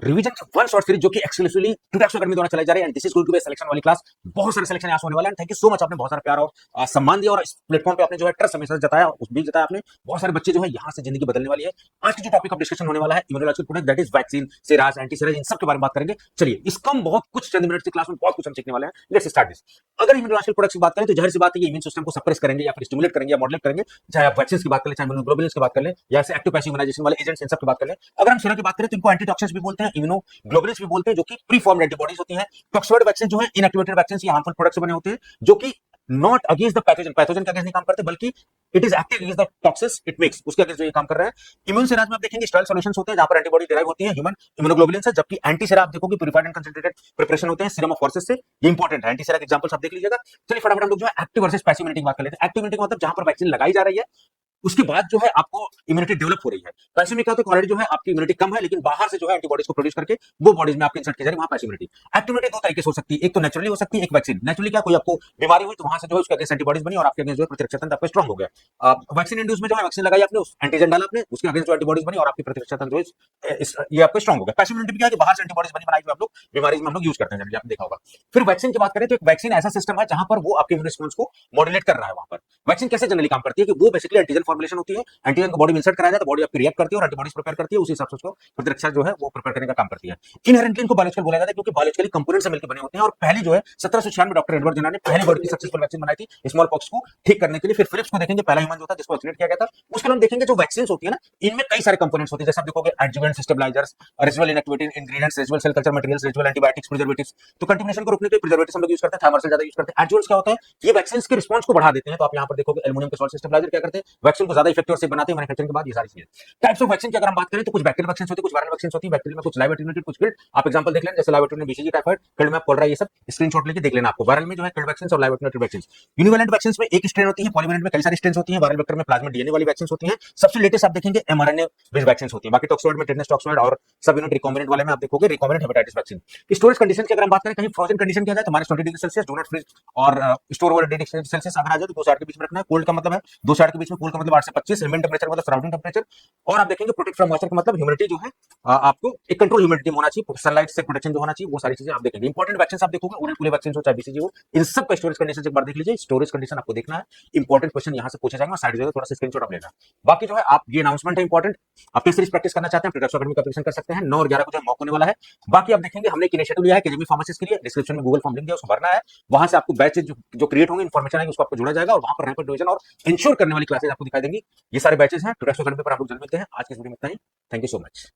Revision one short series जो कि exclusively टुडेक्स academy द्वारा चलाई जा रही है, and this is going to be selection वाली क्लास। बहुत सारे सिलेक्शन यहाँ से होने वाले हैं। थैंक यू सो मच, आपने बहुत सारा प्यार और सम्मान दिया और इस प्लेटफॉर्म पे आपने जो है ट्रस्ट हमेशा जताया, उस भी जताया आपने। बहुत सारे बच्चे जो है यहाँ से जिंदगी बदलने वाली है। आज की जो टॉपिक ऑफ डिस्कशन होने वाला है immunological product, that is vaccine, sera, anti sera, इन सब के बारे में बात करेंगे। चलिए, इसका हम बहुत कुछ चंद मिनट की क्लास में बहुत कुछ हम सीखने वाले हैं। Let's start this. अगर इम्यूनोलॉजिकल प्रोडक्ट्स की बात करें तो जाहिर सी बात है, ये इम्यून सिस्टम को सप्रेस करेंगे या फिर स्टिमुलेट करेंगे या मॉडुलेट करेंगे। चाहे आप वैक्सीन की बात करें, चाहे इम्यूनोग्लोबुलिन्स की बात कर लें, या ऐसे एक्टिव पैसिव इम्यूनाइजेशन वाले एजेंट्स, इन सब की बात कर लें। अगर हम सिरा की बात करें तो इनको एंटीटॉक्सिन्स भी बोलते हैं, इम्यूनोग्लोबुलिन्स भी बोलते हैं, जो कि प्री फॉर्म्ड एंटीबॉडीज होती हैं। टॉक्सोइड वैक्सीन जो है इनएक्टिवेटेड वैक्सीन या हार्मफुल प्रोडक्ट्स बने होते हैं, जो कि not against the pathogen, pathogen के अगेंस्ट नहीं काम करते, बल्कि it is active against the toxins it makes, उसके अगेंस्ट जो ये काम कर रहा है। इम्यून सिराज में आप देखेंगे स्टेरल सॉल्यूशंस होते हैं, जहां पर एंटीबॉडी डिराइव होती है ह्यूमन इम्यूनोग्लोबुलिन से, जबकि एंटी सिरा आप देखोगे प्यूरिफाइड एंड कंसंट्रेटेड प्रिपरेशन होते हैं सीरम ऑफ फोर्सेस से। ये इंपॉर्टेंट है, एंटी सिरा के एग्जांपल्स आप देख लीजिएगा। चलिए फटाफट हम लोग जो है एक्टिव वर्सेस पैसिव इम्यूनिटी की बात कर लेते हैं। एक्टिव इम्यूनिटी का मतलब जहां पर वैक्सीन लगाई जा रही है उसके बाद जो है आपको इम्यूनिटी डेवलप हो रही है। पैसिव में क्या होता है, ऑलरेडी जो है आपकी इम्यूनिटी कम है, लेकिन बाहर से जो है एंटीबॉडीज को प्रोड्यूस करके वो बॉडीज में आपके इंसर्ट की जा रही है, वहां पैसिव इम्यूनिटी। एक्टिव इम्यूनिटी दो तरीके से हो सकती है, एक तो नेचुरली हो सकती है, एक वैक्सीन। नेचुरली क्या, कोई आपको बीमारी हुई तो वहां से जो है उसके अगेंस्ट एंटीबॉडीज बनी और आपके अगेंस्ट जो है प्रतिरक्षा तंत्र आपका स्ट्रांग हो गया। वैक्सीन इंड्यूस में जो है वैक्सीन लगाई आपने, एंटीजन डाला आपने, उसके अगेंस्ट जो एंटीबॉडीज बनी और आपकी प्रतिरक्षा तंत्र जो है ये आपका स्ट्रांग हो गया। पैसिव इम्यूनिटी क्या है कि बाहर से एंटीबॉडीज बनी बनाई जो आप लोग बीमारी में हम लोग यूज करते हैं, जनरली आपने देखा होगा। फिर वैक्सीन की बात करें तो एक वैक्सीन ऐसा सिस्टम है जहां पर वो आपके इम्यून रिस्पांस को मॉड्यूलेट कर रहा है। वहां पर वैक्सीन कैसे जनरली काम करती है कि वो बेसिकली एंटीजन फॉर्मुलेशन होती है, एंटीजन को बॉडी में इंसर्ट कराया जाए तो बॉडी आपकी रिएक्ट करती है और एंटीबॉडीज प्रिपेयर करती है, उसी हिसाब से उसको प्रतिरक्षा जो है वो प्रिपेयर करने का काम करती है। इनहेरेंटली इनको बायोलॉजिकल बोला जाता है क्योंकि बायोलॉजिकली कंपोनेंट से मिलकर बने होते हैं। और पहली जो है 1796 में डॉक्टर एडवर्ड जेनर ने पहली वर्ल्ड की सक्सेसफुल वैक्सीन बनाई थी स्मॉल पॉक्स को ठीक करने के लिए। फिर फिलिप्स को देखेंगे, पहला ह्यूमन जो था जिसको वैक्सीनेट किया गया था। उसके बाद देखेंगे जो वैक्सीन होती है ना, इनमें कई सारे कंपोनेंट्स होते हैं, जैसे आप देखोगे adjuvant, stabilizers, residual inactivating ingredients, residual cell culture materials, residual antibiotics, preservatives. तो कंटामिनेशन को रोकने के लिए प्रिजर्वेटिव्स हम लोग यूज करते हैं, थायमरसेल ज्यादा यूज करते हैं। एडजुवेंट्स क्या होता है, ये वैक्सीन के रिस्पांस को बढ़ा देते हैं। तो आप यहाँ पर देखोगे एल्युमिनियम के सॉल्ट स्टेबलाइजर क्या करते हैं, वैक्सीन को ज्यादा इफेक्टिव और सेफ बनाते हैं मैन्युफैक्चरिंग के बाद। ये सारी चीजें टाइप्स ऑफ वैक्सीन की अगर हम बात करें तो कुछ बैक्टीरियल वैक्सीन होती है, कुछ वायरल वैक्सीन होती है। बैक्टीरियल में कुछ लाइव एटेन्यूएटेड, कुछ किल्ड। आप एग्जांपल देख लें, जैसे live attenuated BCG typhoid, killed में कोलरा, ये सब स्क्रीनशॉट लेके देख लेना आपको। वायरल में जो है किल्ड वैक्सीन और लाइव एटेन्यूएटेड वैक्सीन। यूनिवैलेंट वैक्सीन में एक स्ट्रेन होती है, पॉलीवैलेंट में कई सारी स्ट्रेन्स होती हैं, वायरल वेक्टर में प्लाज्मिड डीएनए वाली वैक्सीन होती हैं। सबसे लेटेस्ट आप देखेंगे एमआरएनए बेस्ड वैक्सीन होती है। बाकी टॉक्सोइड में टेटनस टॉक्सोइड और सब यूनिट रिकॉम्बिनेंट वाले में आप देखोगे recombinant hepatitis vaccine. Storage condition की अगर हम बात करें, कहीं फ्रोजन कंडीशन किया जाए तो -20 degree Celsius, do not freeze और स्टोर ओवर डिग्री सेल्सियस अगर आ जाए तो 2 से 8 के बीच में रखना है। कोल्ड का मतलब है 2 से 8 के बीच में, कूल का मतलब 8 से 25, एम्बिएंट टेंपरेचर मतलब सराउंडिंग टेंपरेचर। और आप देखेंगे प्रोटेक्ट फ्रॉम मॉइस्चर का मतलब ह्यूमिडिटी जो है आपको एक कंट्रोल ह्यूमिडिटी होना चाहिए, सनलाइट से प्रोटेक्शन जो होना चाहिए, वो सारी चीजें आप देखेंगे। इंपॉर्टेंट वैक्सीन आप देखोगे, ओरल पूरे वैक्सीन हो चाहे बीसीजी हो, इन सब का स्टोरेज कंडीशन एक बार देख लीजिए। स्टोरेज कंडीशन आपको देखना है, इंपॉर्टेंट क्वेश्चन यहाँ से पूछे जाएंगे, साइड जो है थोड़ा सा स्क्रीनशॉट आप लेना। बाकी जो है आप ये अनाउंसमेंट है इंपॉर्टेंट, आप टेस्ट सीरीज प्रैक्टिस करना चाहते हैं प्रोडक्ट्स अकेडमी का एप्लीकेशन कर सकते हैं। 9 और 11 को जो मॉक होने वाला है। बाकी आप देखेंगे हमने एक इनिशिएटिव लिया है केजेबी फार्मेसिस्ट के लिए, डिस्क्रिप्शन में गूगल फॉर्म लिंक दिया, उसको भरना है। वहां से आपको बैचेज जो क्रिएट होंगे, इन्फॉर्मेशन आएगी, उसको आपको जोड़ा जाएगा और वहां पर रैपिड डिवीजन और इंश्योर करने वाली क्लासेज आपको दिखाई देंगी। ये सारे बैचेज हैं प्रोडक्ट्स अकेडमी पर, आप लोग जल्द मिलते हैं। आज की वीडियो में इतना ही। Thank you so much.